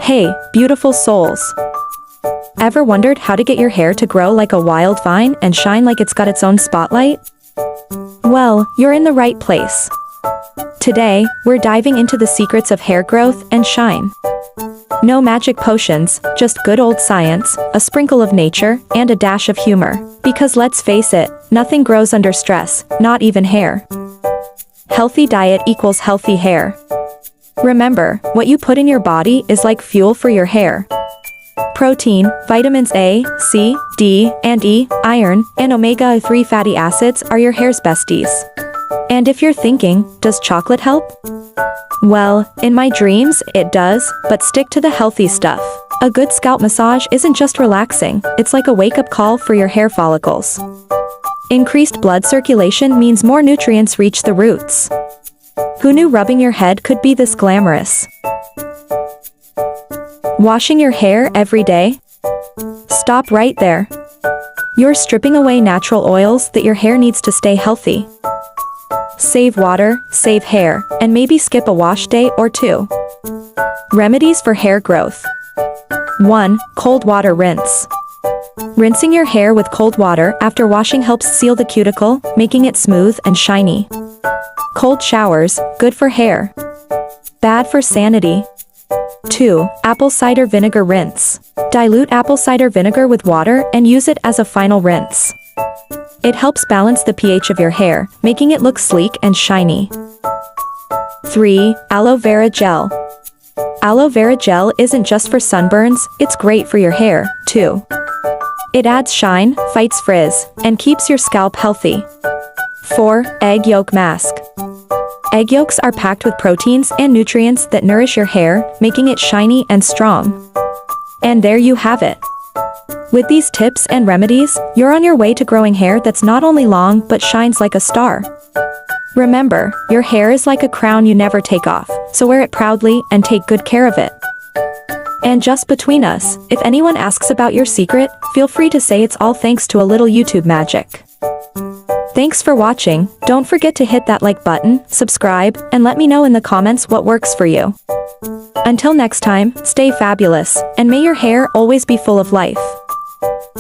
Hey, beautiful souls. Ever wondered how to get your hair to grow like a wild vine and shine like it's got its own spotlight? Well, you're in the right place. Today, we're diving into the secrets of hair growth and shine. No magic potions, just good old science, a sprinkle of nature, and a dash of humor. Because let's face it, nothing grows under stress, not even hair. Healthy diet equals healthy hair. Remember, what you put in your body is like fuel for your hair. Protein, vitamins A, C, D, and E, iron, and omega-3 fatty acids are your hair's besties. And if you're thinking, does chocolate help? Well, in my dreams, it does, but stick to the healthy stuff. A good scalp massage isn't just relaxing, it's like a wake-up call for your hair follicles. Increased blood circulation means more nutrients reach the roots. Who knew rubbing your head could be this glamorous? Washing your hair every day? Stop right there. You're stripping away natural oils that your hair needs to stay healthy. Save water, save hair, and maybe skip a wash day or two. Remedies for hair growth. 1. Cold water rinse. Rinsing your hair with cold water after washing helps seal the cuticle, making it smooth and shiny. Cold showers, good for hair. Bad for sanity. 2. Apple cider vinegar rinse. Dilute apple cider vinegar with water and use it as a final rinse. It helps balance the pH of your hair, making it look sleek and shiny. 3. Aloe vera gel. Aloe vera gel isn't just for sunburns, it's great for your hair, too. It adds shine, fights frizz, and keeps your scalp healthy. 4. Egg yolk mask. Egg yolks are packed with proteins and nutrients that nourish your hair, making it shiny and strong. And there you have it. With these tips and remedies, you're on your way to growing hair that's not only long but shines like a star. Remember, your hair is like a crown you never take off, so wear it proudly and take good care of it. And just between us, if anyone asks about your secret, feel free to say it's all thanks to a little YouTube magic. Thanks for watching, don't forget to hit that like button, subscribe, and let me know in the comments what works for you. Until next time, stay fabulous, and may your hair always be full of life.